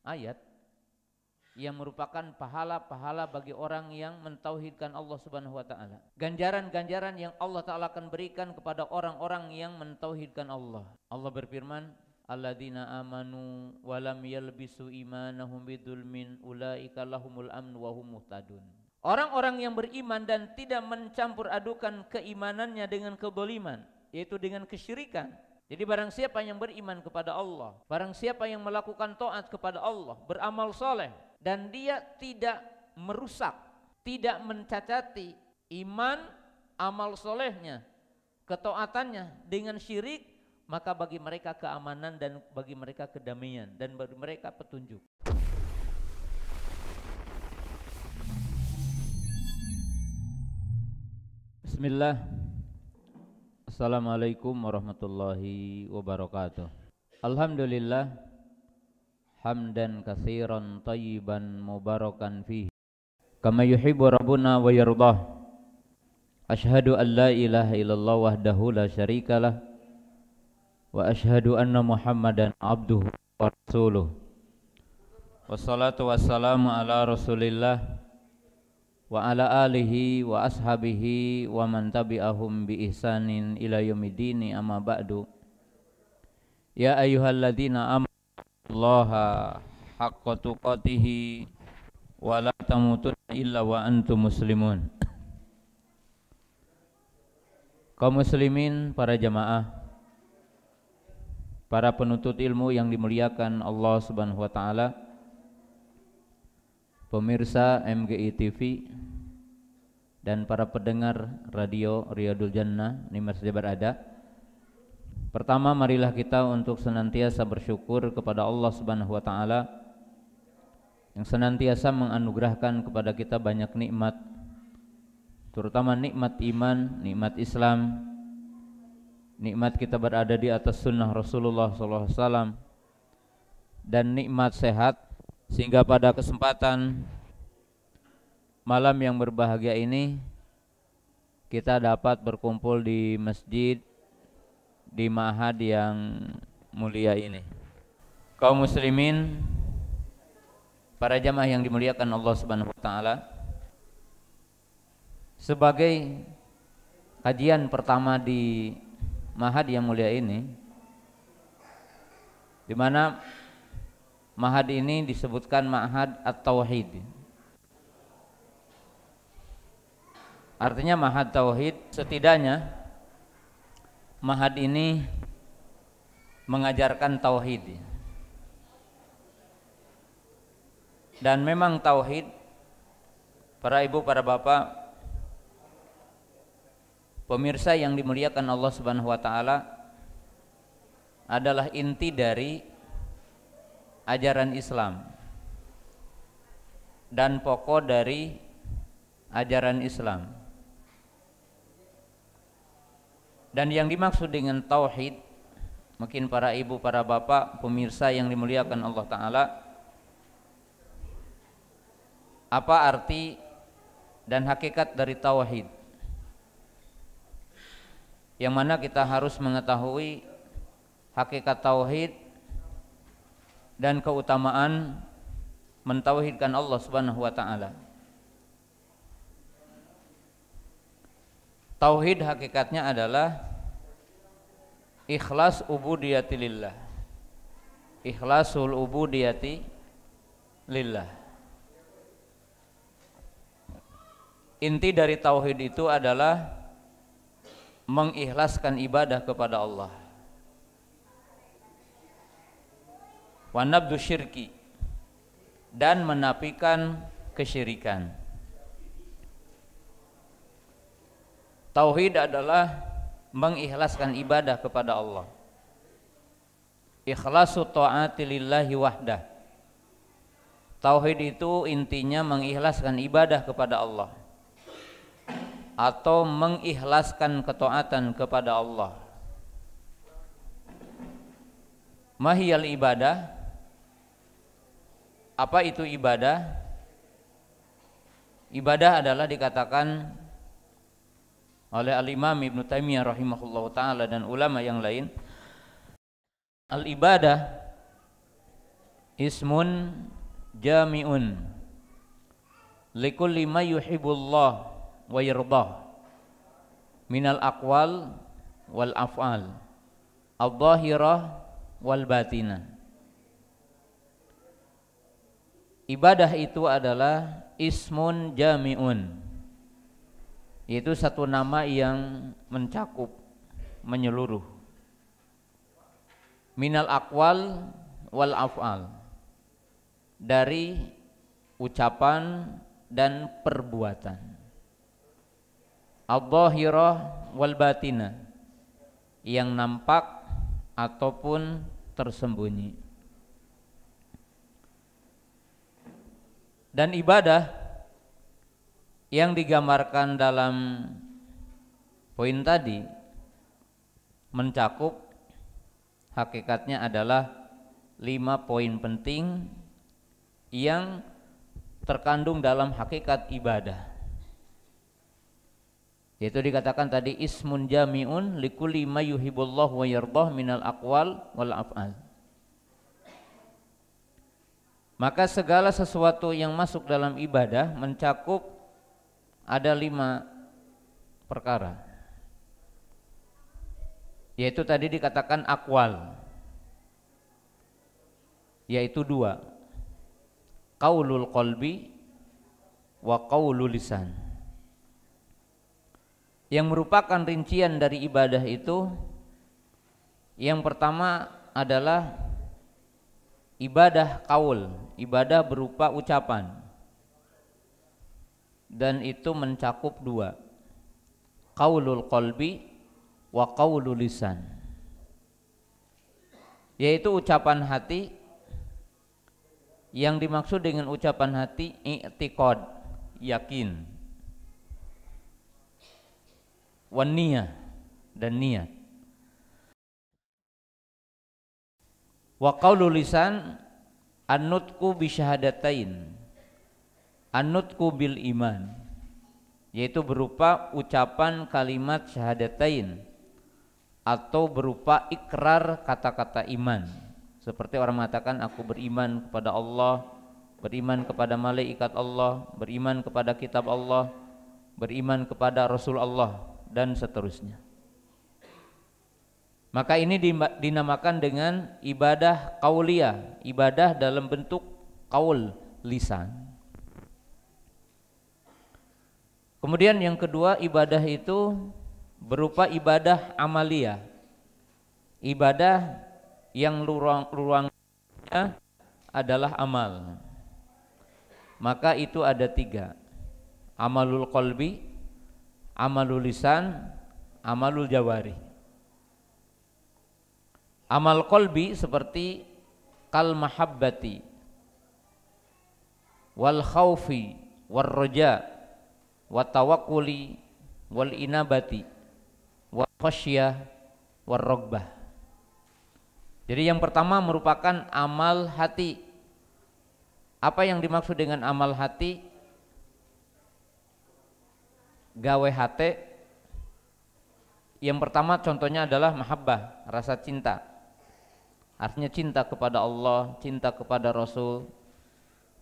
ayat yang merupakan pahala-pahala bagi orang yang mentauhidkan Allah Subhanahu wa taala. Ganjaran-ganjaran yang Allah taala akan berikan kepada orang-orang yang mentauhidkan Allah. Allah berfirman, alladzina amanu wa lam yalbisu imanahum bidzulmin ulaika lahumul amnu wa hum muhtadun. Orang-orang yang beriman dan tidak mencampur adukan keimanannya dengan kedzaliman, yaitu dengan kesyirikan. Jadi barang siapa yang beriman kepada Allah, barang siapa yang melakukan taat kepada Allah, beramal soleh, dan dia tidak merusak, tidak mencacati iman, amal solehnya, ketaatannya dengan syirik, maka bagi mereka keamanan dan bagi mereka kedamaian dan bagi mereka petunjuk. Bismillah. Assalamualaikum warahmatullahi wabarakatuh. Alhamdulillah hamdan katsiran thayyiban mubarakan fihi kama yuhibbu rabbuna wa yardah. Asyhadu an la ilaha illallah wahdahu la syarikalah wa asyhadu anna Muhammadan abduhu wa rasuluh. Wassalatu wassalamu ala Rasulillah wa ala alihi wa ashabihi wa man tabi'ahum bi ihsanin ila yaumiddin, amma ba'du. Ya ayyuhalladzina amanu Allaha haqqa tuqatih wa la tamutunna illa wa antum muslimun. Kaum muslimin, para jamaah, para penuntut ilmu yang dimuliakan Allah Subhanahu wa taala, pemirsa MGI TV dan para pendengar radio Riyadul Jannah dimana saja berada. Pertama, marilah kita untuk senantiasa bersyukur kepada Allah Subhanahu wa taala yang senantiasa menganugerahkan kepada kita banyak nikmat, terutama nikmat iman, nikmat Islam, nikmat kita berada di atas sunnah Rasulullah SAW, dan nikmat sehat, sehingga pada kesempatan malam yang berbahagia ini kita dapat berkumpul di masjid, di ma'had yang mulia ini. Kaum muslimin, para jamaah yang dimuliakan Allah Subhanahu wa taala, sebagai kajian pertama di ma'had yang mulia ini, di mana ma'had ini disebutkan ma'had at-tauhid. Artinya ma'had tauhid, setidaknya ma'had ini mengajarkan tauhid. Dan memang tauhid, para ibu, para bapak, pemirsa yang dimuliakan Allah Subhanahu wa taala, adalah inti dari ajaran Islam dan pokok dari ajaran Islam. Dan yang dimaksud dengan tauhid, mungkin para ibu, para bapak, pemirsa yang dimuliakan Allah taala, apa arti dan hakikat dari tauhid? Yang mana kita harus mengetahui hakikat tauhid dan keutamaan mentauhidkan Allah Subhanahu wa taala. Tauhid hakikatnya adalah ikhlas ubudiyati lillah. Ikhlasul ubudiyati lillah. Inti dari tauhid itu adalah mengikhlaskan ibadah kepada Allah. Wa nabdu syirki, dan menafikan kesyirikan. Tauhid adalah mengikhlaskan ibadah kepada Allah. Ikhlasu ta'ati lillahi wahdah. Tauhid itu intinya mengikhlaskan ibadah kepada Allah atau mengikhlaskan ketaatan kepada Allah. Mahiyal ibadah, apa itu ibadah? Ibadah adalah dikatakan oleh Al-Imam Ibnu Taimiyah rahimahullahu taala dan ulama yang lain, al-ibadah ismun jami'un likulli ma yuhibbullah wa yardah minal aqwal wal af'al adh-dhahirah wal batinah. Ibadah itu adalah ismun jami'un, yaitu satu nama yang mencakup, menyeluruh, minal aqwal wal af'al, dari ucapan dan perbuatan, adh-dhahirah wal batinah, yang nampak ataupun tersembunyi. Dan ibadah yang digambarkan dalam poin tadi mencakup, hakikatnya adalah 5 poin penting yang terkandung dalam hakikat ibadah. Yaitu dikatakan tadi ismun jami'un likulli ma yuhibbullah wa yardah minal aqwal wal af'al. Maka segala sesuatu yang masuk dalam ibadah mencakup ada 5 perkara. Yaitu tadi dikatakan aqwal, yaitu 2, qaulul qalbi wa qaulul lisan. Yang merupakan rincian dari ibadah itu, yang pertama adalah ibadah qaul, ibadah berupa ucapan, dan itu mencakup 2, qaulul qalbi wa qaulul lisan, yaitu ucapan hati. Yang dimaksud dengan ucapan hati i'tiqad, yakin, wan niyah, dan niat. Wa qaulul lisan an-nutqu bi syahadatain, an-nutqu bil iman, yaitu berupa ucapan kalimat syahadatain atau berupa ikrar kata-kata iman. Seperti orang mengatakan aku beriman kepada Allah, beriman kepada malaikat Allah, beriman kepada kitab Allah, beriman kepada Rasul Allah, dan seterusnya. Maka ini dinamakan dengan ibadah qauliyah, ibadah dalam bentuk qaul, lisan. Kemudian yang kedua, ibadah itu berupa ibadah amaliyah, ibadah yang ruangnya adalah amal. Maka itu ada 3, amalul qalbi, amalul lisan, amalul jawari. Amal qalbi seperti kal mahabbati wal khaufi war raja wa tawakkuli wal inabati wal khasyah war ragbah. Jadi yang pertama merupakan amal hati. Apa yang dimaksud dengan amal hati? Gawe hati. Yang pertama contohnya adalah mahabbah, rasa cinta. Artinya cinta kepada Allah, cinta kepada Rasul,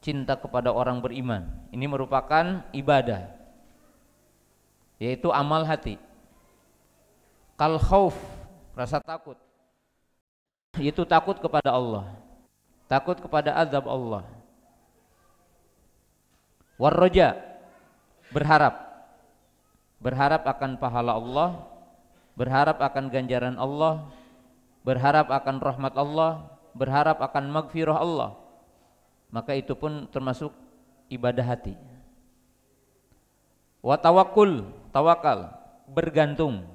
cinta kepada orang beriman. Ini merupakan ibadah, yaitu amal hati. Kal khauf, rasa takut, itu takut kepada Allah, takut kepada azab Allah. Warroja, berharap, berharap akan pahala Allah, berharap akan ganjaran Allah, berharap akan rahmat Allah, berharap akan magfirah Allah. Maka itu pun termasuk ibadah hati. Wa tawakkul, tawakal, bergantung,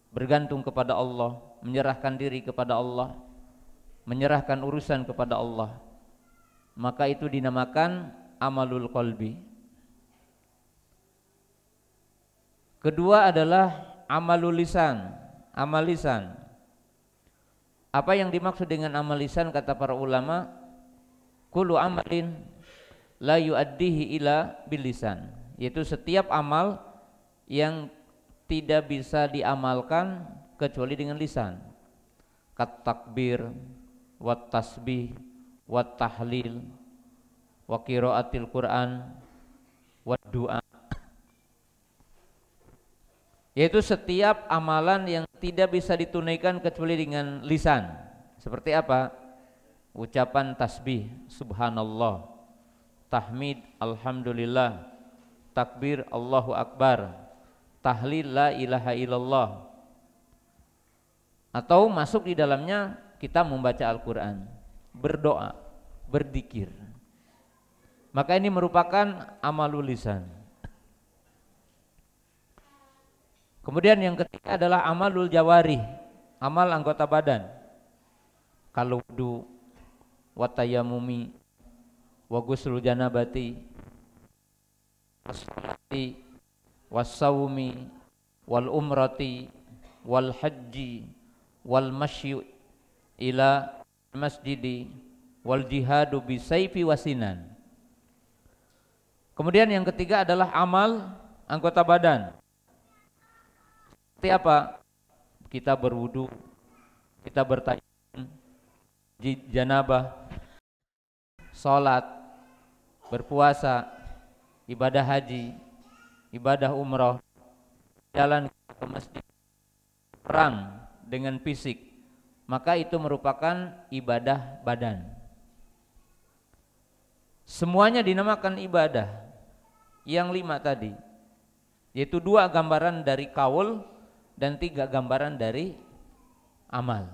bergantung kepada Allah, menyerahkan diri kepada Allah, menyerahkan urusan kepada Allah. Maka itu dinamakan amalul qalbi. Kedua adalah amalul lisan, amal lisan. Apa yang dimaksud dengan amal lisan kata para ulama? Kullu amalin la yuaddihi ila bil lisan, yaitu setiap amal yang tidak bisa diamalkan kecuali dengan lisan. Kat takbir, wat tasbih, wa tahlil, wa qiraatil Quran, wa du'a. Yaitu setiap amalan yang tidak bisa ditunaikan kecuali dengan lisan. Seperti apa? Ucapan tasbih, subhanallah, tahmid, alhamdulillah, takbir, Allahu akbar, tahlil, la ilaha illallah. Atau masuk di dalamnya kita membaca Al-Quran, berdoa, berzikir. Maka ini merupakan amalul lisan. Kemudian yang ketiga adalah amalul jawarih, amal anggota badan. Kalau wudu, wa tayammumi, wa ghusl janabati, was-salati, was-saumi, wal umrati, wal haji, wal masyi ila masjidi, wal jihadu bisayfi wasinan. Kemudian yang ketiga adalah amal anggota badan. Seperti apa? Kita berwudu, kita bertayammum, janabah, salat, berpuasa, ibadah haji, ibadah umrah, jalan ke masjid, perang dengan fisik, maka itu merupakan ibadah badan. Semuanya dinamakan ibadah yang 5 tadi, yaitu 2 gambaran dari qaul dan 3 gambaran dari amal.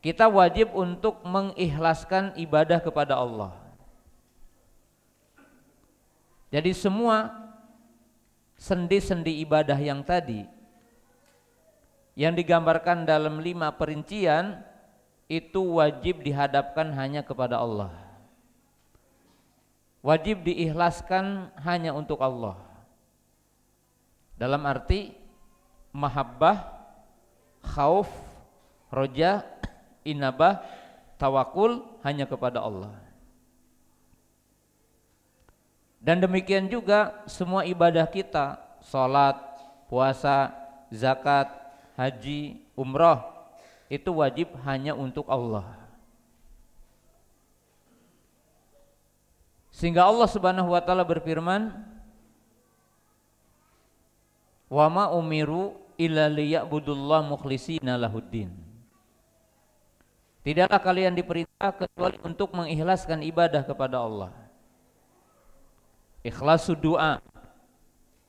Kita wajib untuk mengikhlaskan ibadah kepada Allah. Jadi semua sendi-sendi ibadah yang tadi yang digambarkan dalam 5 perincian itu wajib dihadapkan hanya kepada Allah. Wajib diikhlaskan hanya untuk Allah. Dalam arti mahabbah, khauf, roja, inabah, tawakul hanya kepada Allah. Dan demikian juga semua ibadah kita, salat, puasa, zakat, haji, umrah, itu wajib hanya untuk Allah. Sehingga Allah Subhanahu wa taala berfirman, wa ma umiru illa liya'budullah mukhlishina lahuddin. Tidaklah kalian diperintah kecuali untuk mengikhlaskan ibadah kepada Allah. Ikhlasu doa,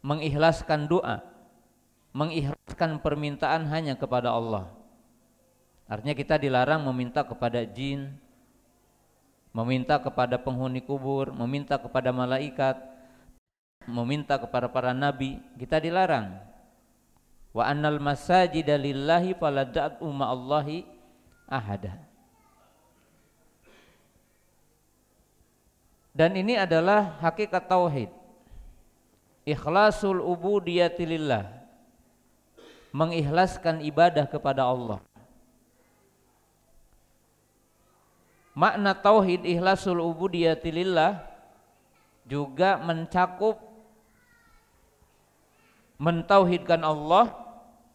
mengikhlaskan doa, mengikhlaskan permintaan hanya kepada Allah. Artinya kita dilarang meminta kepada jin, meminta kepada penghuni kubur, meminta kepada malaikat, meminta kepada para nabi, kita dilarang. Wa annal masajida lillahi fala tad'u ma'allahi ahada. Dan ini adalah hakikat tauhid. Ikhlasul ubudiyati lillah, mengikhlaskan ibadah kepada Allah. Makna tauhid ikhlasul ubudiyati lillah juga mencakup mentauhidkan Allah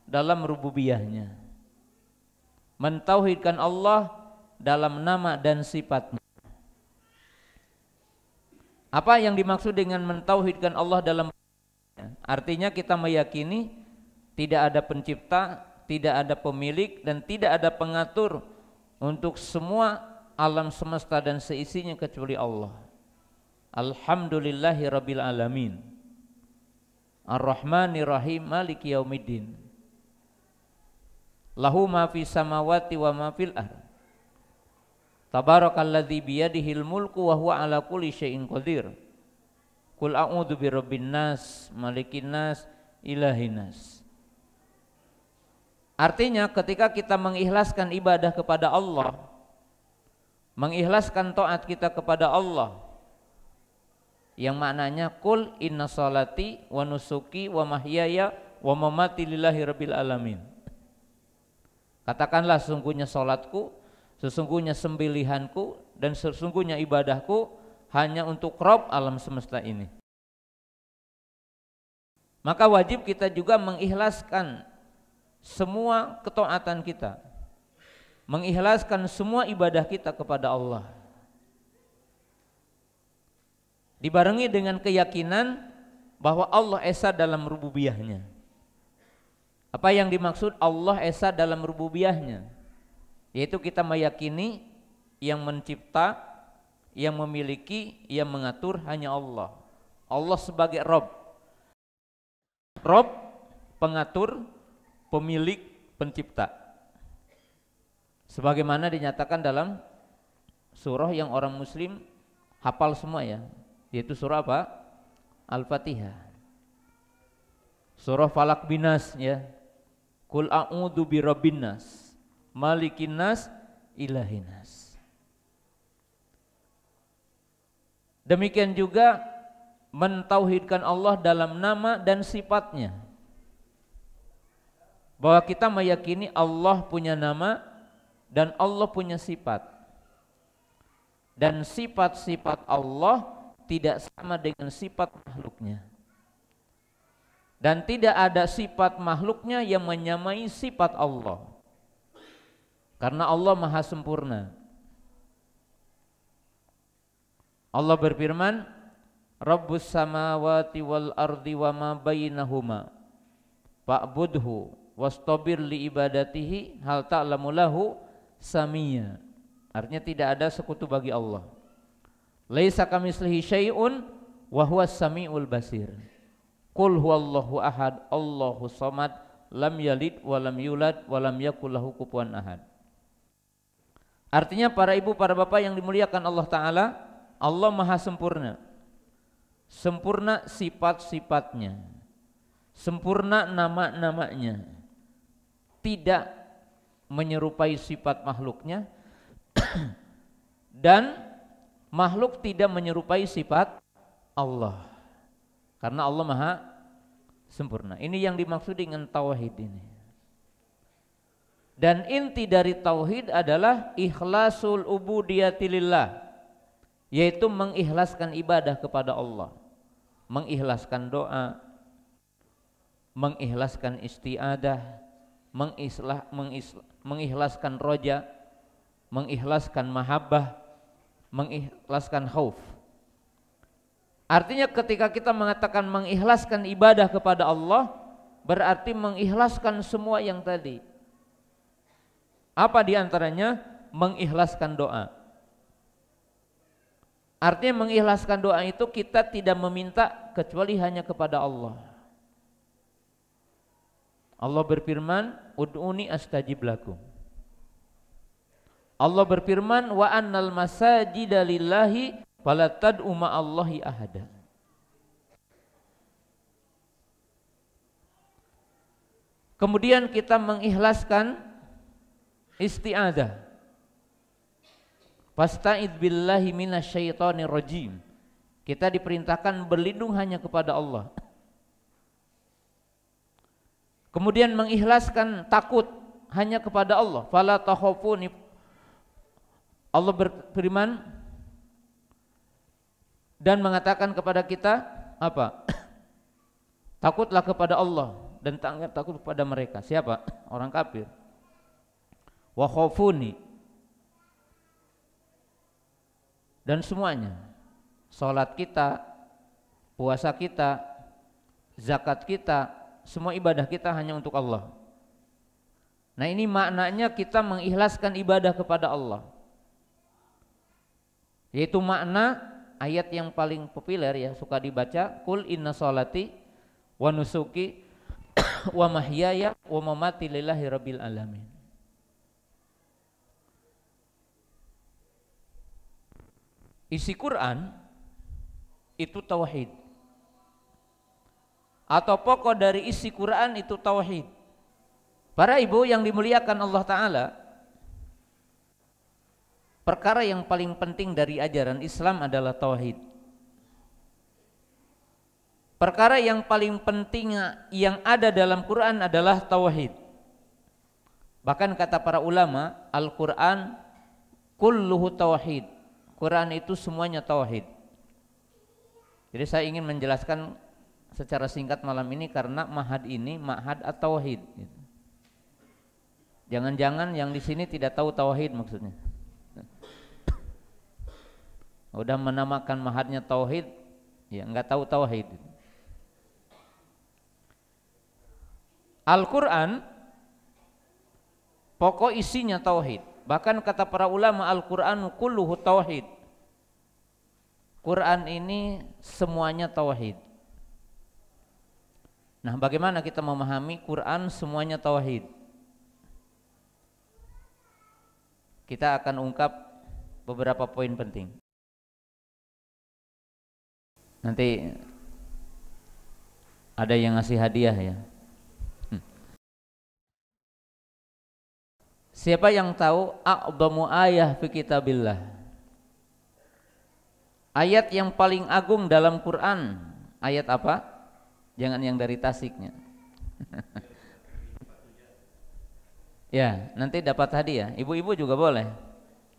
dalam rububiyahnya, mentauhidkan Allah dalam nama dan sifatnya. Apa yang dimaksud dengan mentauhidkan Allah dalam rububiyahnya? Artinya kita meyakini tidak ada pencipta, tidak ada pemilik, dan tidak ada pengatur untuk semua alam semesta dan seisinya kecuali Allah. Alhamdulillahi rabbil alamin, Ar-Rahmanir Rahim, Maliki yaumiddin. Lahu ma fis samawati wa ma fil ardh. Tabarakalladzi biyadihil mulku wa huwa ala kulli syai'in qadir. Qul a'udzu birabbin nas, malikin nas, ilahin nas. Artinya ketika kita mengikhlaskan ibadah kepada Allah, mengikhlaskan taat kita kepada Allah, yang maknanya qul inna salati wa nusuki wa mahyaya wa mamati lillahi rabbil alamin. Katakanlah sesungguhnya salatku, sesungguhnya sembelihanku, dan sesungguhnya ibadahku hanya untuk Rabb alam semesta ini. Maka wajib kita juga mengikhlaskan semua ketaatan kita. mengikhlaskan semua ibadah kita kepada Allah, dibarengi dengan keyakinan bahwa Allah esa dalam rububiyahnya. Apa yang dimaksud Allah esa dalam rububiyahnya? Yaitu kita meyakini yang mencipta, yang memiliki, yang mengatur hanya Allah. Allah sebagai Rabb, pengatur, pemilik, pencipta. Sebagaimana dinyatakan dalam surah yang orang muslim hafal semua ya, yaitu surah apa? Al-Fatihah. Surah Falak binas ya. Qul a'udzu birabbin nas, malikin nas, ilahin nas. Demikian juga mentauhidkan Allah dalam nama dan sifatnya. Bahwa kita meyakini Allah punya nama dan Allah punya sifat. Dan sifat-sifat Allah tidak sama dengan sifat makhluknya. Dan tidak ada sifat makhluknya yang menyamai sifat Allah. Karena Allah maha sempurna. Allah berfirman, Rabbus samawati wal ardi wa ma bainahuma fa'budhu wastabir li ibadatihi hal ta'lamu lahu samia. Artinya tidak ada sekutu bagi Allah. Laisa kamitslihi syai'un wa huwas samiul basir. Qul huwallahu ahad, Allahu samad, lam yalid wa lam yulad wa lam yakul lahu kufuwan ahad. Artinya para ibu, para bapak yang dimuliakan Allah Ta'ala, Allah maha sempurna. Sempurna sifat-sifatnya, sempurna nama-namanya, tidak menyerupai sifat makhluknya dan makhluk tidak menyerupai sifat Allah. Karena Allah maha sempurna. Ini yang dimaksud dengan tauhid ini. Dan inti dari tauhid adalah ikhlasul ubudiyati lillah, yaitu mengikhlaskan ibadah kepada Allah, mengikhlaskan doa, mengikhlaskan istiadah, mengikhlaskan roja, mengikhlaskan mahabbah, mengikhlaskan khauf. Artinya ketika kita mengatakan mengikhlaskan ibadah kepada Allah, berarti mengikhlaskan semua yang tadi. Apa diantaranya? Mengikhlaskan doa. Artinya mengikhlaskan doa itu kita tidak meminta kecuali hanya kepada Allah. Allah berfirman, ud'uni astajib lakum. Allah berfirman, wa annal masajida lillahi fala tad'u ma'allahi ahada. Kemudian kita mengikhlaskan isti'adah. Fasta'idz billahi minasyaitonir rajim. Kita diperintahkan berlindung hanya kepada Allah. Kemudian mengikhlaskan takut hanya kepada Allah. Fala takhafuni. Allah berfirman dan mengatakan kepada kita apa? Takutlah kepada Allah dan takut kepada mereka. Siapa? Orang kafir. Wa khafuni. Dan semuanya, salat kita, puasa kita, zakat kita, semua ibadah kita hanya untuk Allah. Nah, ini maknanya kita mengikhlaskan ibadah kepada Allah. Yaitu makna ayat yang paling populer ya, suka dibaca, Qul inna sholati wa nusuki wa mahyaya wa mamati lillahi rabbil alamin. Isi Quran itu tauhid. Atau pokok dari isi Quran itu tauhid. Para ibu yang dimuliakan Allah Ta'ala, perkara yang paling penting dari ajaran Islam adalah tauhid. Perkara yang paling penting yang ada dalam Quran adalah tauhid. Bahkan kata para ulama, Al-Quran kulluhu tauhid. Quran itu semuanya tauhid. Jadi saya ingin menjelaskan secara singkat malam ini karena mahad ini mahad at-tauhid. Jangan-jangan yang di sini tidak tahu tauhid maksudnya. Udah menamakan mahatnya tauhid, ya nggak tahu tauhid. Al-Quran pokok isinya tauhid. Bahkan kata para ulama, Al-Quran kulluhu tauhid. Quran ini semuanya tauhid. Nah, bagaimana kita memahami Quran semuanya tauhid? Kita akan ungkap beberapa poin penting. Nanti ada yang ngasih hadiah ya. Siapa yang tahu a'dhamu ayah fi kitabillah? Ayat yang paling agung dalam Quran, ayat apa? Jangan yang dari Tasiknya. Ya, nanti dapat hadiah. Ibu-ibu juga boleh.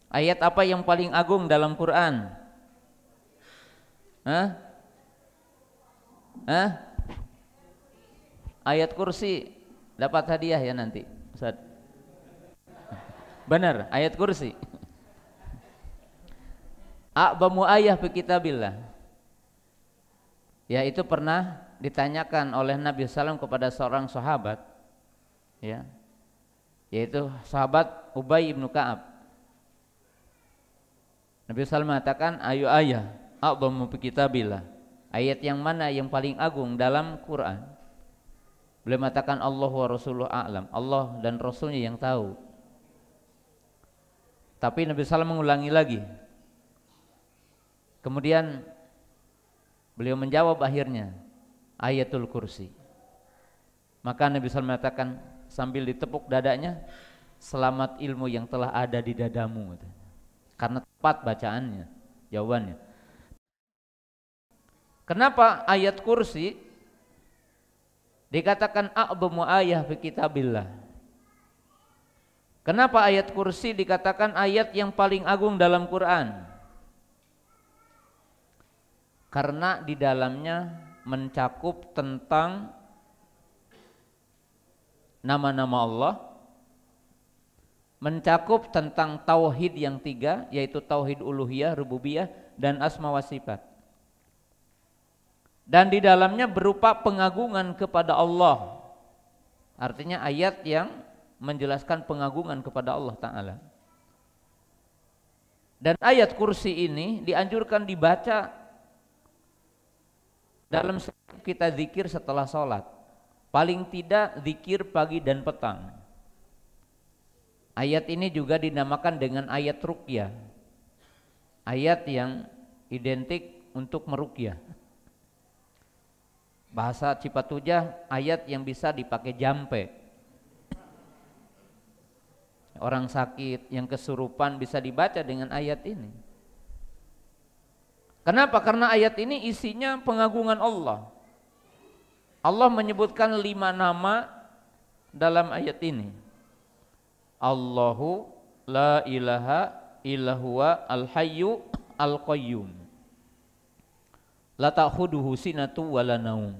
Ayat apa yang paling agung dalam Quran? Hah? Hah? Ayat kursi. Dapat hadiah ya nanti, Ustaz. Benar, ayat kursi. A'dhamu ayah fi kitabillah. Ya, itu pernah ditanyakan oleh Nabi SAW kepada seorang sahabat, ya, yaitu sahabat Ubay ibnu Ka'ab. Nabi SAW mengatakan, ayu ayah, a'dhamu fi kitabillah. Ayat yang mana yang paling agung dalam Quran? Beliau mengatakan Allah wa rasuluhu a'lam. Allah dan Rasulnya yang tahu. Tapi Nabi SAW mengulangi lagi. Kemudian beliau menjawab akhirnya, ayatul kursi. Maka Nabi SAW mengatakan sambil ditepuk dadanya, selamat ilmu yang telah ada di dadamu. Karena tepat bacaannya, jawabannya. Kenapa ayat kursi dikatakan a'dhamu ayah fi kitabillah? Kenapa ayat kursi dikatakan ayat yang paling agung dalam Quran? Karena di dalamnya mencakup tentang nama-nama Allah, mencakup tentang tauhid yang tiga, yaitu tauhid uluhiyah, rububiyah, dan asma wa sifat. Dan di dalamnya berupa pengagungan kepada Allah. Artinya ayat yang menjelaskan pengagungan kepada Allah Ta'ala. Dan ayat kursi ini dianjurkan dibaca dalam kita zikir setelah sholat. Paling tidak zikir pagi dan petang. Ayat ini juga dinamakan dengan ayat ruqyah. Ayat yang identik untuk meruqyah. Bahasa Cipatujah, ayat yang bisa dipakai jampe. Orang sakit yang kesurupan bisa dibaca dengan ayat ini. Kenapa? Karena ayat ini isinya pengagungan Allah. Allah menyebutkan 5 nama dalam ayat ini. Allahu la ilaha illahuwa al-hayyu al-qayyum. La ta'khuduhu sinatu wa la naum.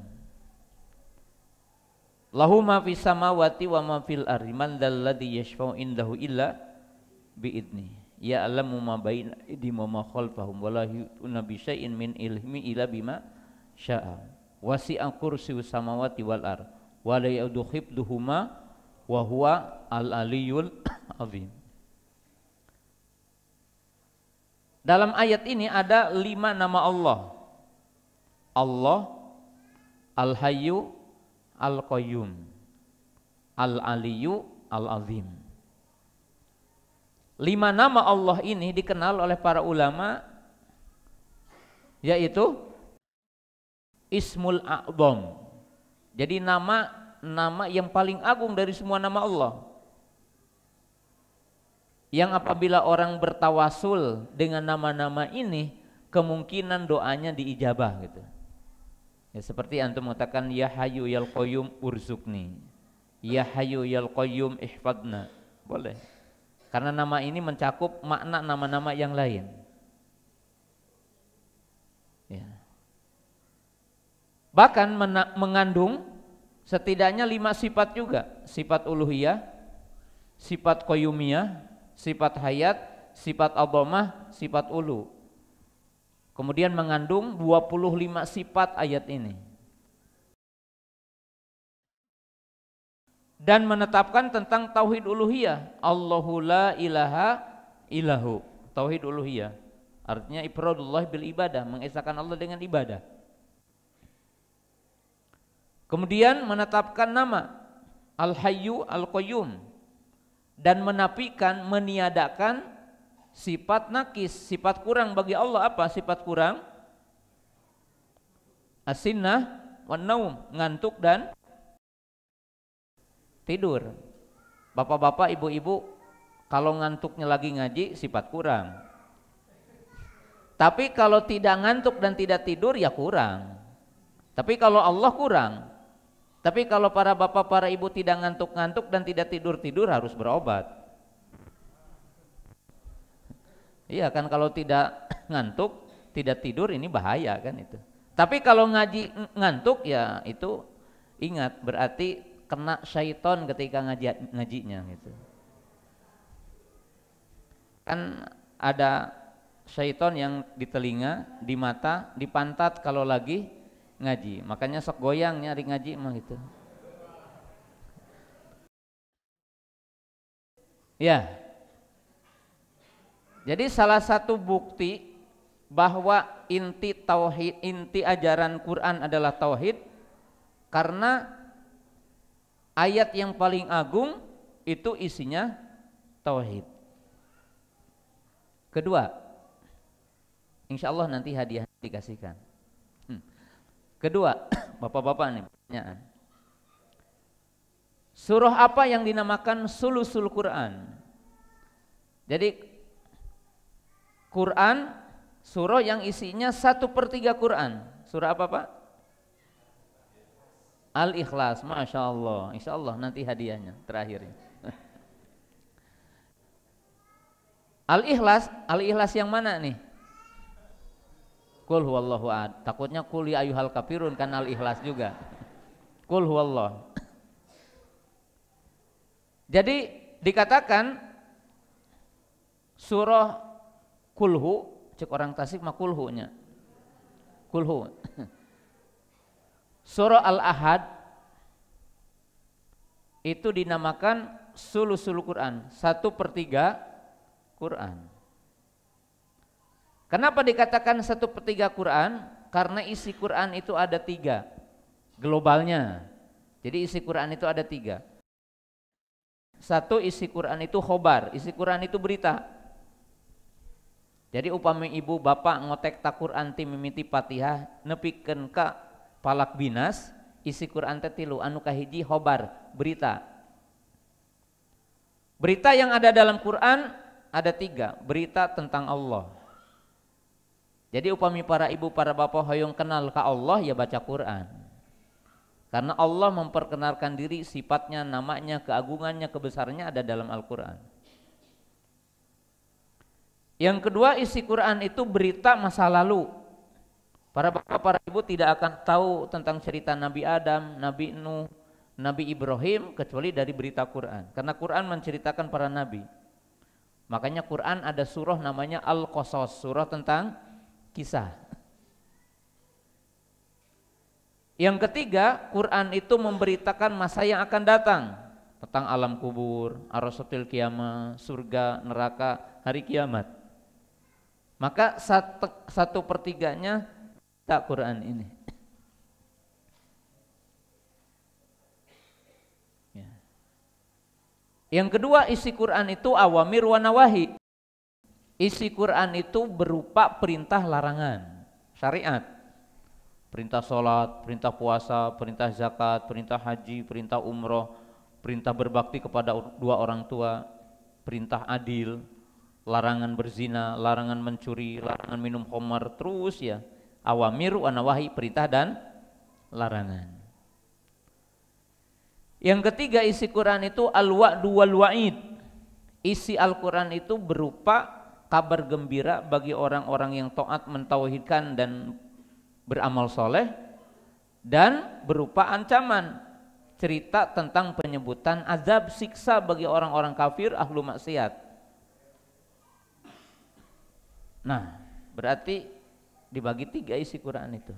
Lahu ma fis samawati wa ma fil ardi, man dzalladzi yashfa'u indahu illa bi'idni. Ya'lamu ma baina aydihim wa ma khalfahum wa la yuhituna bi syai'in min ilmi illa bima syaa. Wasi'a kursiyyus samawati wal ard wa la ya'udu hifdhuhuma wa huwa al-aliyyul azim. Dalam ayat ini ada 5 nama Allah. Allah, Al-Hayyu, Al-Qayyum, Al-Aliyyu, Al-Azim. 5 nama Allah ini dikenal oleh para ulama, yaitu Ismul A'dham. Jadi nama yang paling agung dari semua nama Allah. Yang apabila orang bertawasul dengan nama-nama ini, kemungkinan doanya diijabah gitu. Ya, seperti antum mengatakan ya Hayyu yal Qayyum urzukni, ya Hayyu yal Qayyum ihfadna, boleh. Karena nama ini mencakup makna nama-nama yang lain. Ya. Bahkan mengandung setidaknya 5 sifat juga. Sifat uluhiyah, sifat qayyumiyah, sifat hayat, sifat adhamah, sifat ulu. Kemudian mengandung 25 sifat ayat ini. Dan menetapkan tentang tauhid uluhiyah, Allahu la ilaha illahu, tauhid uluhiyah. Artinya ifradullah bil ibadah, mengesahkan Allah dengan ibadah. Kemudian menetapkan nama Al-Hayyu Al-Qayyum dan menafikan, meniadakan sifat nakis, sifat kurang bagi Allah. Apa sifat kurang? As-sinnah wan naum, ngantuk dan tidur. Bapak-bapak, ibu-ibu, kalau ngantuknya lagi ngaji sifat kurang. Tapi kalau tidak ngantuk dan tidak tidur ya kurang. Tapi kalau Allah kurang. Tapi kalau para bapak, para ibu tidak ngantuk-ngantuk dan tidak tidur-tidur harus berobat. Iya kan, kalau tidak ngantuk, tidak tidur ini bahaya kan itu. Tapi kalau ngaji ngantuk ya itu ingat, berarti kena syaiton ketika ngajinya gitu. Kan ada syaiton yang di telinga, di mata, di pantat kalau lagi ngaji. Makanya sok goyang nyari ngaji mah gitu. Ya. Jadi salah satu bukti bahwa inti tauhid, inti ajaran Quran adalah tauhid, karena ayat yang paling agung itu isinya tauhid. Kedua, insya Allah nanti hadiah dikasihkan. Kedua, bapak-bapak nih pertanyaan. Surah apa yang dinamakan sulusul Quran? Jadi Quran, surah yang isinya 1/3 Quran. Surah apa Pak? Al-Ikhlas. Masya Allah. Insya Allah nanti hadiahnya terakhirnya. Al-Ikhlas, Al-Ikhlas yang mana nih? Qul huwallahu ahad. Takutnya qul ya ayyuhal kafirun, kan Al-Ikhlas juga. Qul huwallah. Jadi dikatakan surah kulhu, cek orang Tasik mah kulhunya. Kulhu. Surah Al-Ahad itu dinamakan sulusul Quran, 1/3 Quran. Kenapa dikatakan 1/3 Quran? Karena isi Quran itu ada 3 globalnya. Jadi isi Quran itu ada 3. Satu, isi Quran itu khobar, isi Quran itu berita. Jadi upami ibu bapak ngotek ta Quran ti mimiti Fatihah nepikeun ka palak binas, isi Quran teh 3, anu kahiji khobar, berita. Berita yang ada dalam Quran ada 3, berita tentang Allah. Jadi upami para ibu, para bapak hoyong kenal ka Allah ya baca Quran. Karena Allah memperkenalkan diri, sifatnya, namanya, keagungannya, kebesarannya ada dalam Al-Quran. Yang kedua, isi Quran itu berita masa lalu. Para bapak, para ibu tidak akan tahu tentang cerita Nabi Adam, Nabi Nuh, Nabi Ibrahim kecuali dari berita Quran. Karena Quran menceritakan para nabi. Makanya Quran ada surah namanya Al-Qasas, surah tentang kisah. Yang ketiga, Quran itu memberitakan masa yang akan datang, tentang alam kubur, arasatil kiamah, surga, neraka, hari kiamat. Maka 1/3-nya tak Quran ini. Ya. Yang kedua, isi Quran itu awamir wa nawahi. Isi Quran itu berupa perintah larangan, syariat. Perintah sholat, perintah puasa, perintah zakat, perintah haji, perintah umroh, perintah berbakti kepada 2 orang tua, perintah adil, larangan berzina, larangan mencuri, larangan minum khamar, terus ya. Awamir wa nawahi, perintah dan larangan. Yang ketiga, isi Quran itu al-wa'du wal wa'id. Isi Al-Quran itu berupa kabar gembira bagi orang-orang yang taat, mentauhidkan dan beramal soleh, dan berupa ancaman cerita tentang penyebutan azab siksa bagi orang-orang kafir ahlu maksiat. Nah, berarti dibagi 3 isi Quran itu.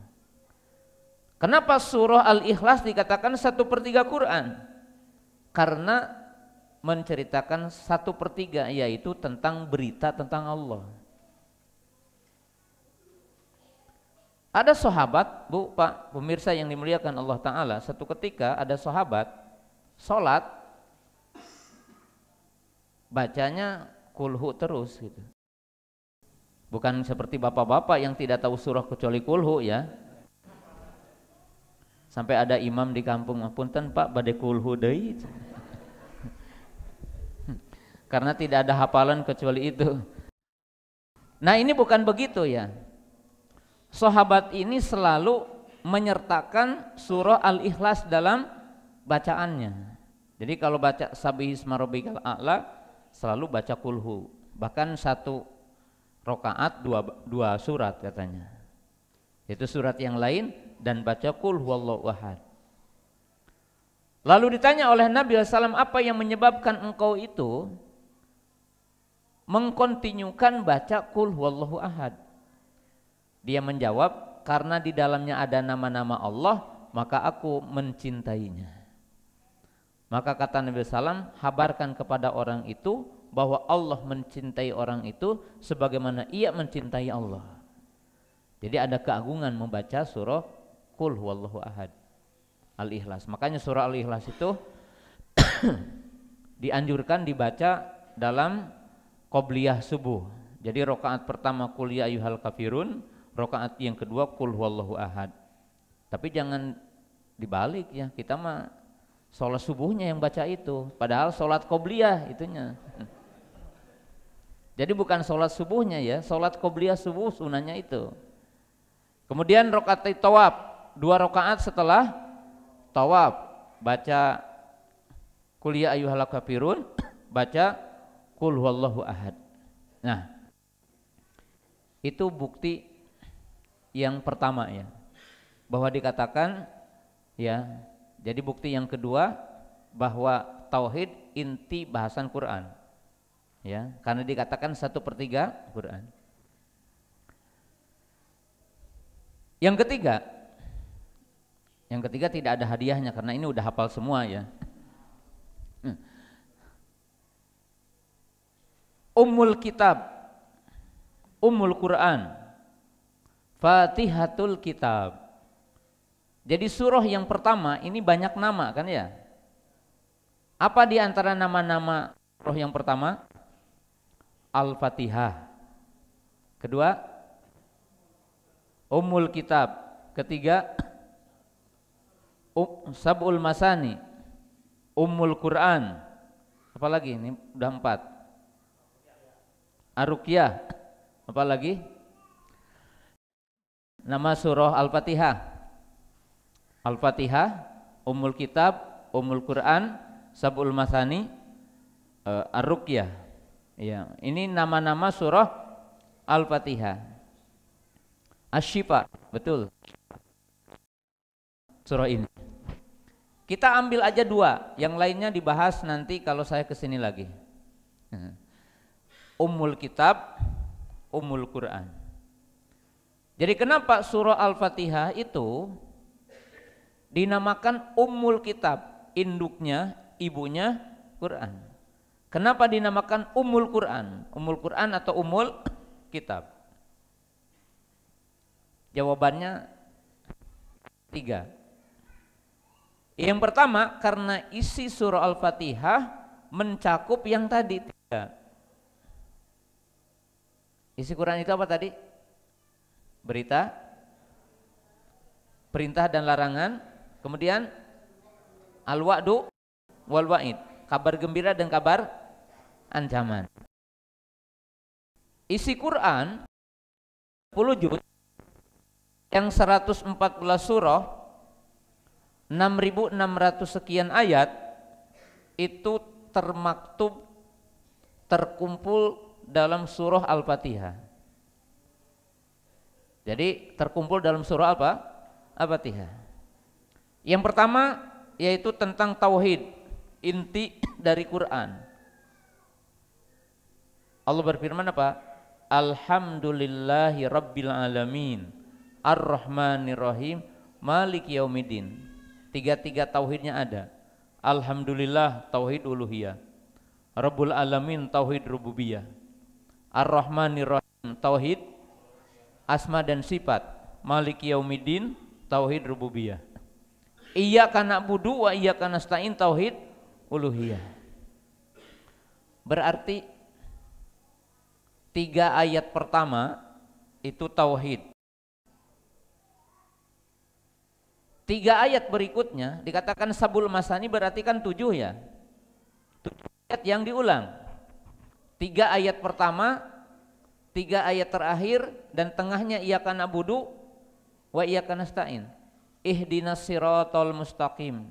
Kenapa surah Al-Ikhlas dikatakan 1/3 Quran? Karena menceritakan 1/3, yaitu tentang berita tentang Allah. Ada sahabat, Bu, Pak, pemirsa yang dimuliakan Allah Ta'ala, satu ketika ada sahabat sholat bacanya kulhu terus gitu. Bukan seperti bapak-bapak yang tidak tahu surah kecuali kulhu ya. Sampai ada imam di kampung, punten Pak bade kulhu deui. Karena tidak ada hafalan kecuali itu. Nah, ini bukan begitu ya. Sahabat ini selalu menyertakan surah Al-Ikhlas dalam bacaannya. Jadi kalau baca Sabbihisma rabbikal a'la selalu baca kulhu. Bahkan 1 rakaat 2 surat katanya. Itu surat yang lain dan baca qul huwallahu ahad. Lalu ditanya oleh Nabi SAW, apa yang menyebabkan engkau itu mengkontinyukan baca qul huwallahu ahad? Dia menjawab, karena di dalamnya ada nama-nama Allah, maka aku mencintainya. Maka kata Nabi SAW, habarkan kepada orang itu bahwa Allah mencintai orang itu sebagaimana ia mencintai Allah. Jadi ada keagungan membaca surah qul huwallahu ahad, Al-Ikhlas. Makanya surah Al-Ikhlas itu dianjurkan dibaca dalam qobliyah subuh. Jadi rakaat pertama qul ya ayyuhal kafirun, rakaat yang kedua qul huwallahu ahad. Tapi jangan dibalik ya, kita mah sholat subuhnya yang baca itu, padahal sholat qobliyah itunya. Jadi bukan sholat subuhnya ya, sholat qobliyah subuh sunahnya itu. Kemudian rakaat tawaf, 2 rakaat setelah tawaf baca qul ya ayyuhal kafirun, baca qul huwallahu ahad. Nah, itu bukti yang pertama ya, bahwa dikatakan ya. Jadi bukti yang kedua bahwa tauhid inti bahasan Quran ya, karena dikatakan 1/3 Quran. Yang ketiga tidak ada hadiahnya karena ini udah hafal semua ya. Ummul kitab, Ummul Quran, Fatihatul kitab. Jadi surah yang pertama ini banyak nama kan ya. Apa di antara nama-nama surah yang pertama? Al-Fatihah. Kedua, Ummul kitab. Ketiga, Sab'ul masani, Ummul Quran. Apalagi ini udah 4. Ar-Ruqyah. Apalagi? Nama surah Al-Fatihah. Al-Fatihah, Ummul Kitab, Ummul Quran, Sab'ul Masani, Ar-Ruqyah. Ya, ini nama-nama surah Al-Fatihah. Asy-Syifa, betul. Surah ini. Kita ambil aja 2, yang lainnya dibahas nanti kalau saya kesini lagi. Ummul Kitab, Ummul Quran. Jadi kenapa surah Al-Fatihah itu dinamakan Ummul Kitab, induknya, ibunya Quran. Kenapa dinamakan Ummul Quran? Ummul Quran atau Ummul Kitab? Jawabannya 3. Yang pertama, karena isi surah Al-Fatihah mencakup yang tadi 3. Isi Quran itu apa tadi? Berita, perintah dan larangan, kemudian al-wa'du wal wa'id, kabar gembira dan kabar ancaman. Isi Quran 10 juz yang 114 surah, 6.600 sekian ayat itu termaktub, terkumpul dalam surah Al-Fatihah. Jadi terkumpul dalam surah apa? Al-Fatihah. Yang pertama yaitu tentang tauhid, inti dari Quran. Allah berfirman apa? Alhamdulillahi rabbil alamin, ar-rahmanir rahim, maliki yaumiddin. Tiga tauhidnya ada. Alhamdulillah tauhid uluhiyah, Rabbul alamin tauhid rububiyah, ar-rahmanir rahim tauhid asma dan sifat, maliki yaumiddin tauhid rububiyah. Iyyaka na'budu wa iyyaka nasta'in tauhid uluhiyah. Berarti 3 ayat pertama itu tauhid. 3 ayat berikutnya dikatakan sabul masani, berarti kan 7 ya. 7 ayat yang diulang. 3 ayat pertama, 3 ayat terakhir, dan tengahnya iyyaka na'budu wa iyyaka nasta'in. Ihdinas siratal mustaqim,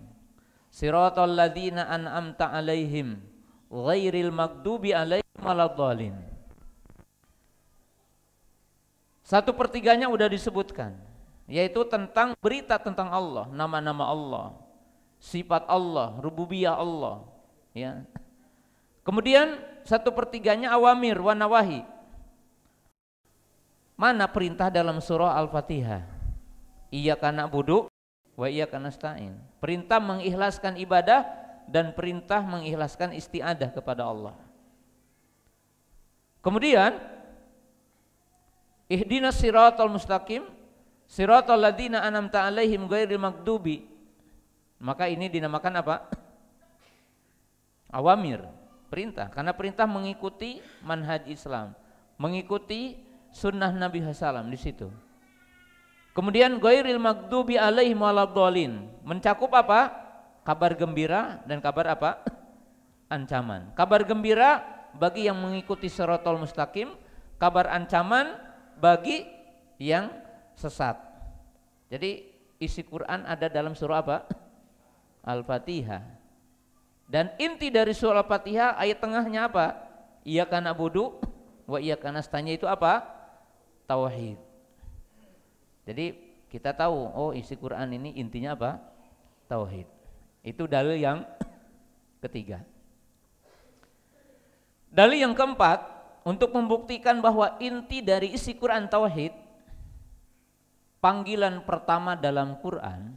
siratal ladzina an'amta alaihim, ghairil maghdubi alaihim waladdallin. 1/3 udah disebutkan, yaitu tentang berita tentang Allah, nama-nama Allah, sifat Allah, rububiyah Allah, ya. Kemudian 1/3 awamir wa nawahi. Mana perintah dalam surah Al-Fatihah? Iyyaka na'budu wa iyyaka nasta'in. Perintah mengikhlaskan ibadah dan perintah mengikhlaskan isti'adah kepada Allah. Kemudian ihdinas siratal mustaqim, siratal ladzina an'amta alaihim ghairil maghdubi. Maka ini dinamakan apa? Awamir, perintah, karena perintah mengikuti manhaj Islam, mengikuti sunnah Nabi SAW di situ. Kemudian ghairil maghdubi alaihim waladdallin, mencakup apa? Kabar gembira dan kabar apa? Ancaman. Kabar gembira bagi yang mengikuti siratal mustaqim, kabar ancaman bagi yang sesat. Jadi isi Quran ada dalam surah apa? Al-Fatihah. Dan inti dari surah Al-Fatihah ayat tengahnya apa? Iyyaka na'budu wa iyyaka nasta'in, itu apa? Tauhid. Jadi kita tahu, oh isi Quran ini intinya apa? Tauhid. Itu dalil yang ketiga. Dalil yang keempat, untuk membuktikan bahwa inti dari isi Quran tauhid, panggilan pertama dalam Quran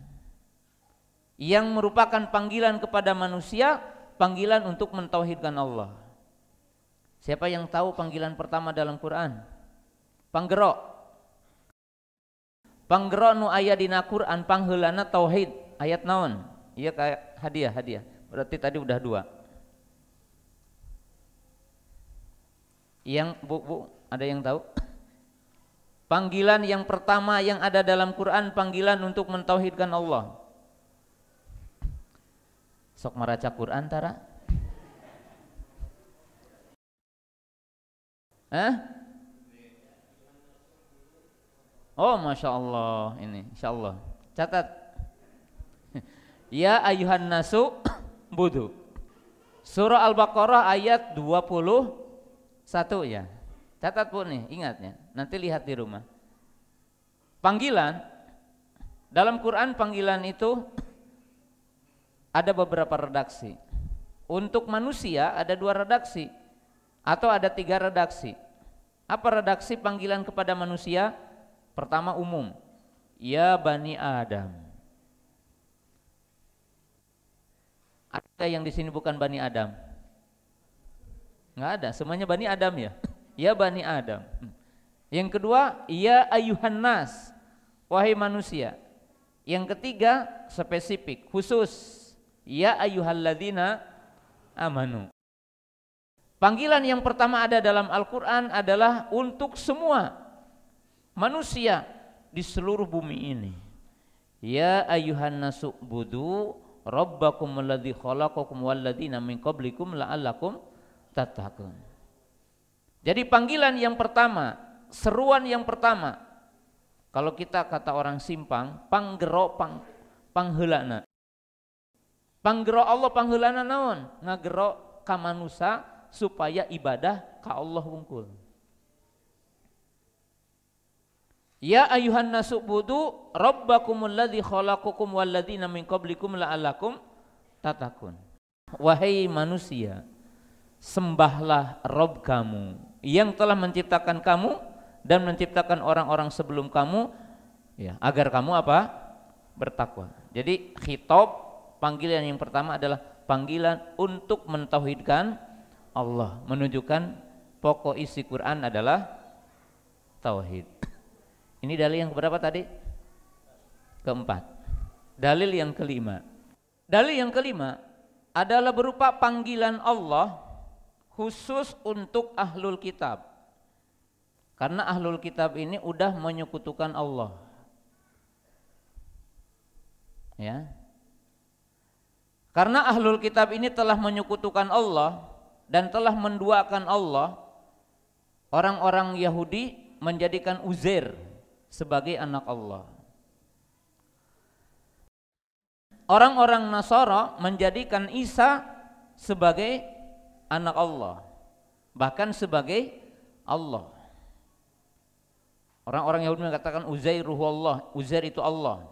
yang merupakan panggilan kepada manusia, panggilan untuk mentauhidkan Allah. Siapa yang tahu panggilan pertama dalam Quran? Panggero. Panggero nu aya dina Quran pangheulana tauhid, ayat naon? Iya kayak hadiah. Berarti tadi udah 2. Yang bu, ada yang tahu? Panggilan yang pertama yang ada dalam Quran, panggilan untuk mentauhidkan Allah. Sok maraca Quran tara? Oh Masya Allah, ini Insya Allah catat. Ya ayuhan nasu budu, surah Al-Baqarah ayat 21 ya. Catat pun nih, ingatnya, nanti lihat di rumah. Panggilan dalam Quran, panggilan itu ada beberapa redaksi. Untuk manusia ada 2 redaksi atau ada 3 redaksi. Apa redaksi panggilan kepada manusia? Pertama umum, ya Bani Adam. Ada yang di sini bukan Bani Adam? Nggak ada, semuanya Bani Adam ya. Ya Bani Adam. Yang kedua, ya ayuhan nas, wahai manusia. Yang ketiga, spesifik, khusus, ya ayyuhalladzina amanu. Panggilan yang pertama ada dalam Al-Quran adalah untuk semua manusia di seluruh bumi ini. Ya ayyuhan nasu budu rabbakum alladzi khalaqakum walladzina min qablikum la'allakum tattaqun. Jadi panggilan yang pertama, seruan yang pertama, kalau kita kata orang Simpang, panggero pangheulana. Panggero Allah pangheulana naon? Ngagero ka manusia supaya ibadah ka Allah wungkul. Ya ayuhan nasu budu rabbakumul ladzi khalaqakum wal ladzina min qablikum la'allakum tattaqun. Wahai manusia, sembahlah Rabb kamu yang telah menciptakan kamu dan menciptakan orang-orang sebelum kamu, ya, agar kamu apa? Bertakwa. Jadi khitab, panggilan yang pertama adalah panggilan untuk mentauhidkan Allah, menunjukkan pokok isi Quran adalah tauhid. Ini dalil yang berapa tadi? Keempat. Dalil yang kelima. Dalil yang kelima adalah berupa panggilan Allah khusus untuk ahlul kitab. Karena ahlul kitab ini udah menyekutukan Allah. Ya. Karena ahlul kitab ini telah menyekutukan Allah dan telah menduakan Allah, orang-orang Yahudi menjadikan Uzair sebagai anak Allah. Orang-orang Nasara menjadikan Isa sebagai anak Allah, bahkan sebagai Allah. Orang-orang Yahudi mengatakan Uzair ruhullah, Uzair itu Allah.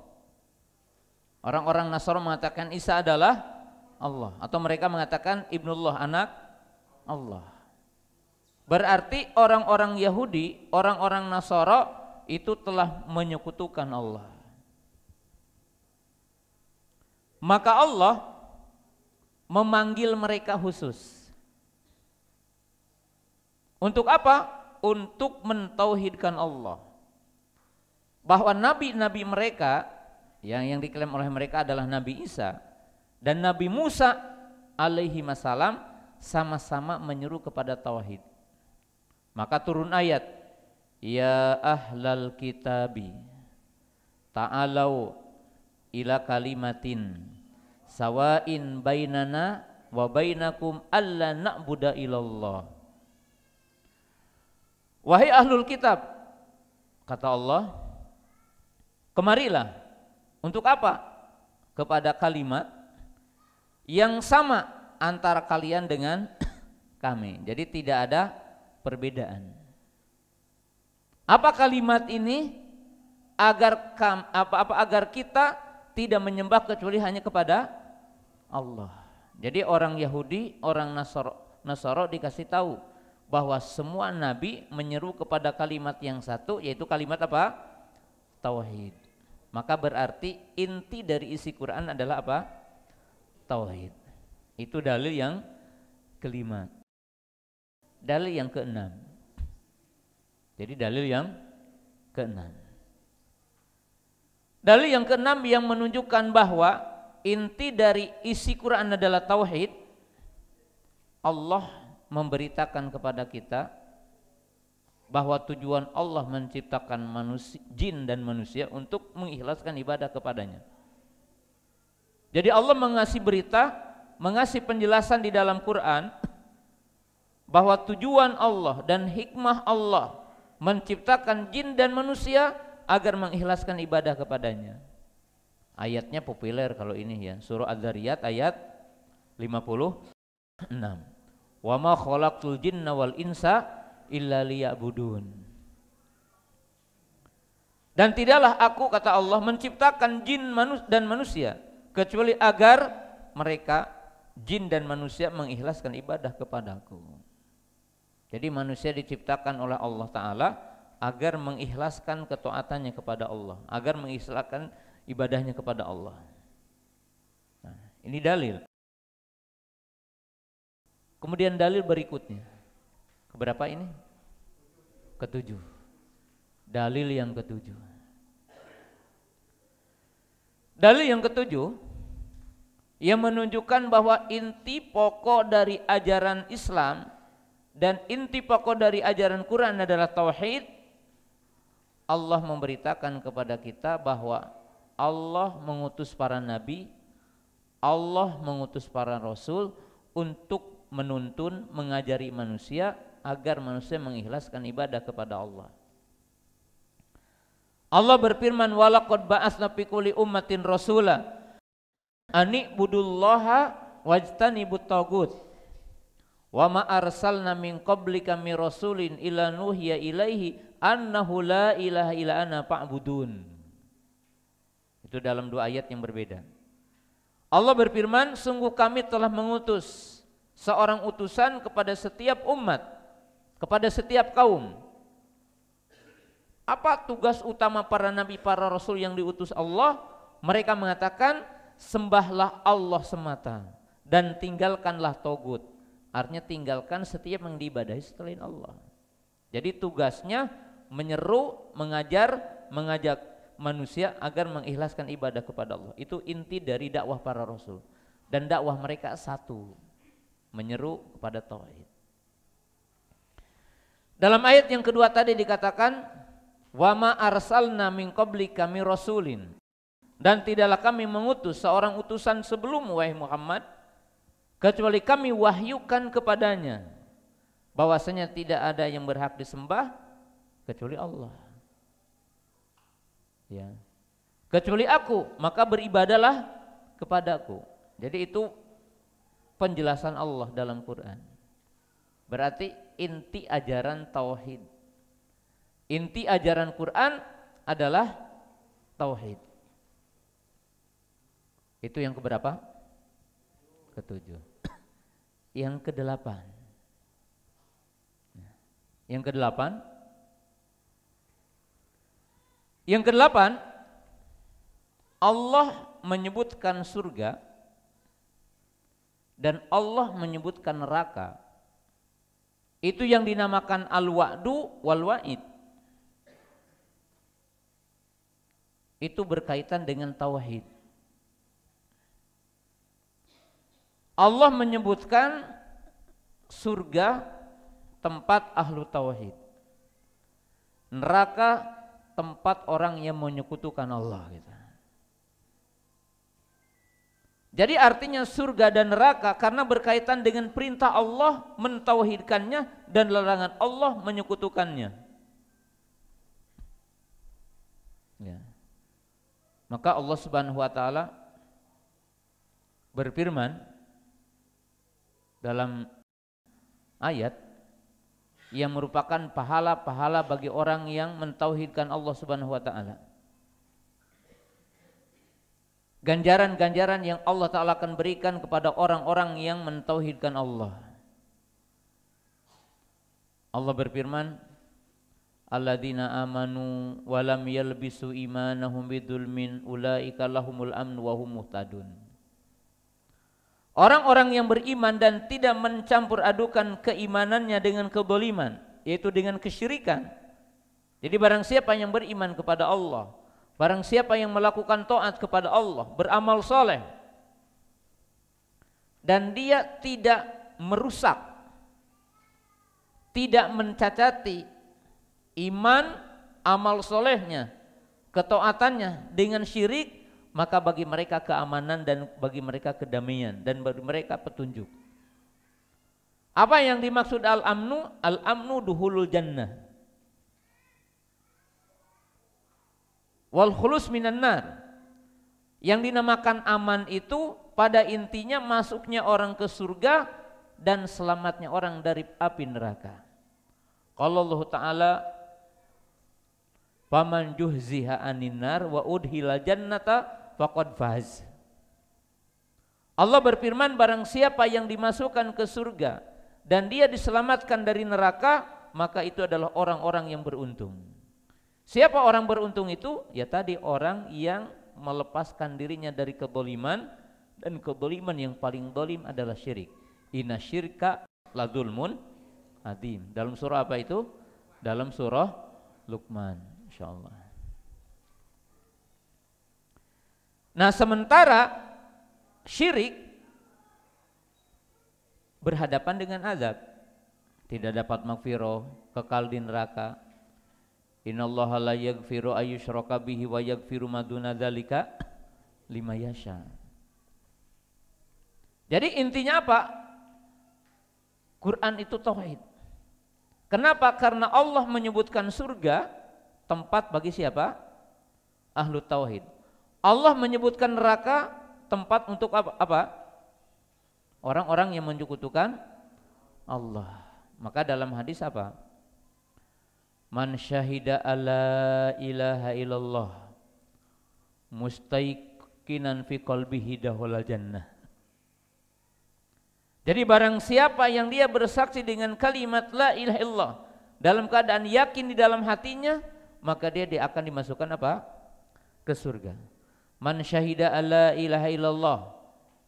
Orang-orang Nasara mengatakan Isa adalah Allah, atau mereka mengatakan Ibnullah, anak Allah. Berarti orang-orang Yahudi, orang-orang Nasara itu telah menyekutukan Allah. Maka Allah memanggil mereka khusus. Untuk apa? Untuk mentauhidkan Allah. Bahwa nabi-nabi mereka yang diklaim oleh mereka adalah Nabi Isa dan Nabi Musa alaihi wasallam sama-sama menyeru kepada tauhid. Maka turun ayat, ya ahlal kitabi ta'alau ila kalimatin sawain bainana wa bainakum alla na'budu illallah. Wahai ahlul kitab, kata Allah, kemarilah. Untuk apa? Kepada kalimat yang sama antara kalian dengan kami. Jadi tidak ada perbedaan. Apa kalimat ini? Agar kita tidak menyembah kecuali hanya kepada Allah. Jadi orang Yahudi, orang Nasara dikasih tahu bahwa semua nabi menyeru kepada kalimat yang satu, yaitu kalimat apa? Tauhid. Maka berarti inti dari isi Quran adalah apa? Tauhid. Itu dalil yang kelima. Dalil yang keenam. Jadi dalil yang keenam. Dalil yang keenam yang menunjukkan bahwa inti dari isi Quran adalah tauhid. Allah memberitakan kepada kita bahwa tujuan Allah menciptakan manusia, jin dan manusia untuk mengikhlaskan ibadah kepadanya. Jadi Allah mengasih berita, mengasih penjelasan di dalam Quran bahwa tujuan Allah dan hikmah Allah menciptakan jin dan manusia agar mengikhlaskan ibadah kepadanya. Ayatnya populer kalau ini ya, surah Az-Zariyat ayat 56. Wa ma khalaqtul jinna wal insa illa liya'budun. Dan tidaklah aku, kata Allah, menciptakan jin dan manusia kecuali agar mereka, jin dan manusia, mengikhlaskan ibadah kepadaku. Jadi manusia diciptakan oleh Allah Ta'ala agar mengikhlaskan ketaatannya kepada Allah, agar mengikhlaskan ibadahnya kepada Allah. Nah, ini dalil. Kemudian dalil berikutnya, keberapa ini? Ketujuh. Dalil yang ketujuh. Dalil yang ketujuh yang menunjukkan bahwa inti pokok dari ajaran Islam dan inti pokok dari ajaran Quran adalah tauhid. Allah memberitakan kepada kita bahwa Allah mengutus para nabi, Allah mengutus para rasul untuk menuntun, mengajari manusia agar manusia mengikhlaskan ibadah kepada Allah. Allah berfirman, walaqad ba'atsna fi kulli ummatin rasula ani budullaha wajtanibut tagut wa ma arsalna min qablika mir rasulin illa nuhiya ilaihi annahu la ilaha illa ana fa'budun. Itu dalam dua ayat yang berbeda. Allah berfirman, sungguh kami telah mengutus seorang utusan kepada setiap umat, kepada setiap kaum. Apa tugas utama para nabi, para rasul yang diutus Allah? Mereka mengatakan, sembahlah Allah semata dan tinggalkanlah togut. Artinya tinggalkan setiap yang diibadahi selain Allah. Jadi tugasnya menyeru, mengajar, mengajak manusia agar mengikhlaskan ibadah kepada Allah. Itu inti dari dakwah para rasul. Dan dakwah mereka satu, menyeru kepada tauhid. Dalam ayat yang kedua tadi dikatakan, wa ma arsalna min qablika min rasulin, dan tidaklah kami mengutus seorang utusan sebelum wahai Muhammad kecuali kami wahyukan kepadanya bahwasanya tidak ada yang berhak disembah kecuali Allah. Ya. Kecuali aku, maka beribadalah kepadaku. Jadi itu penjelasan Allah dalam Quran. Berarti inti ajaran tauhid. Inti ajaran Quran adalah tauhid. Itu yang keberapa? Ketujuh. Yang kedelapan. Yang kedelapan. Yang kedelapan, Allah menyebutkan surga dan Allah menyebutkan neraka. Itu yang dinamakan al-wa'du wal-wa'id. Itu berkaitan dengan tauhid. Allah menyebutkan surga tempat ahlu tauhid, neraka tempat orang yang menyekutukan Allah gitu. Jadi artinya surga dan neraka karena berkaitan dengan perintah Allah mentauhidkannya dan larangan Allah menyekutukannya. Ya. Maka Allah Subhanahu wa taala berfirman dalam ayat yang merupakan pahala-pahala bagi orang yang mentauhidkan Allah Subhanahu wa taala. Ganjaran-ganjaran yang Allah taala akan berikan kepada orang-orang yang mentauhidkan Allah. Allah berfirman, alladzina amanu wa lam yalbisu imanahum bidzulmin ulaika lahumul amnu wa hum muhtadun. Orang-orang yang beriman dan tidak mencampur adukan keimanannya dengan kedzaliman, yaitu dengan kesyirikan. Jadi barang siapa yang beriman kepada Allah, barang siapa yang melakukan taat kepada Allah, beramal soleh, dan dia tidak merusak, tidak mencacati iman, amal solehnya, ketaatannya dengan syirik, maka bagi mereka keamanan dan bagi mereka kedamaian dan bagi mereka petunjuk. Apa yang dimaksud al-amnu? Al-amnu duhulul jannah wal khulus minan nar. Yang dinamakan aman itu pada intinya masuknya orang ke surga dan selamatnya orang dari api neraka. Kalau Allah Ta'ala, faman juhziha anin nar wa udhilal jannata faqad faz. Allah berfirman, barang siapa yang dimasukkan ke surga dan dia diselamatkan dari neraka, maka itu adalah orang-orang yang beruntung. Siapa orang beruntung itu? Ya tadi orang yang melepaskan dirinya dari kedzaliman, dan kedzaliman yang paling zalim adalah syirik. Inna syirka la dzulmun adzim. Dalam surah apa itu? Dalam surah Luqman, insyaallah. Nah, sementara syirik berhadapan dengan azab, tidak dapat maghfirah, kekal di neraka. Innallaha la yaghfiru ayyushraka bihi wa yaghfiru ma duna dzalika liman yasha. Jadi intinya apa? Quran itu tauhid. Kenapa? Karena Allah menyebutkan surga tempat bagi siapa? Ahlu tauhid. Allah menyebutkan neraka tempat untuk apa? Orang-orang yang menyekutukan Allah. Maka dalam hadis apa? Man syahida alla ilaha illallah mustaiqinan fi qalbihi dakhulal jannah. Jadi barang siapa yang dia bersaksi dengan kalimat la ilaha illallah dalam keadaan yakin di dalam hatinya, maka dia akan dimasukkan apa? Ke surga. Man syahida alla ilaha illallah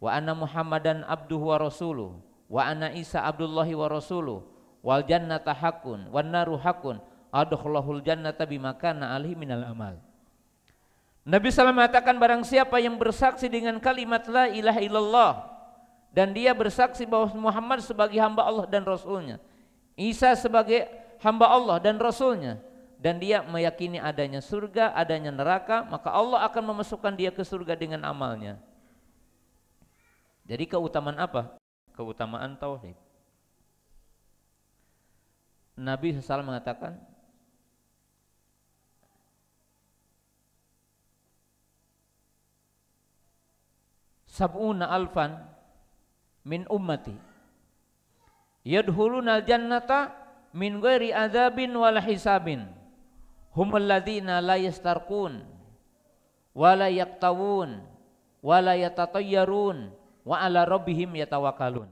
wa anna muhammadan abduhu wa rasuluh wa anna isa abdullahi wa rasuluh wal jannata haqqun wan naru haqqun adkhulahul jannata bima kana alaihi minal amal. Nabi SAW mengatakan barang siapa yang bersaksi dengan kalimat la ilaha illallah dan dia bersaksi bahwa Muhammad sebagai hamba Allah dan Rasulnya, Isa sebagai hamba Allah dan Rasulnya, dan dia meyakini adanya surga, adanya neraka, maka Allah akan memasukkan dia ke surga dengan amalnya. Jadi keutamaan apa? Keutamaan tauhid. Nabi SAW mengatakan sab'una alfan min ummati yadkhulunal jannata min ghairi adzabin wala hisabin humul ladzina la yastarqun wala yaktawun wala yatatayyarun wa ala rabbihim yatawakkalun.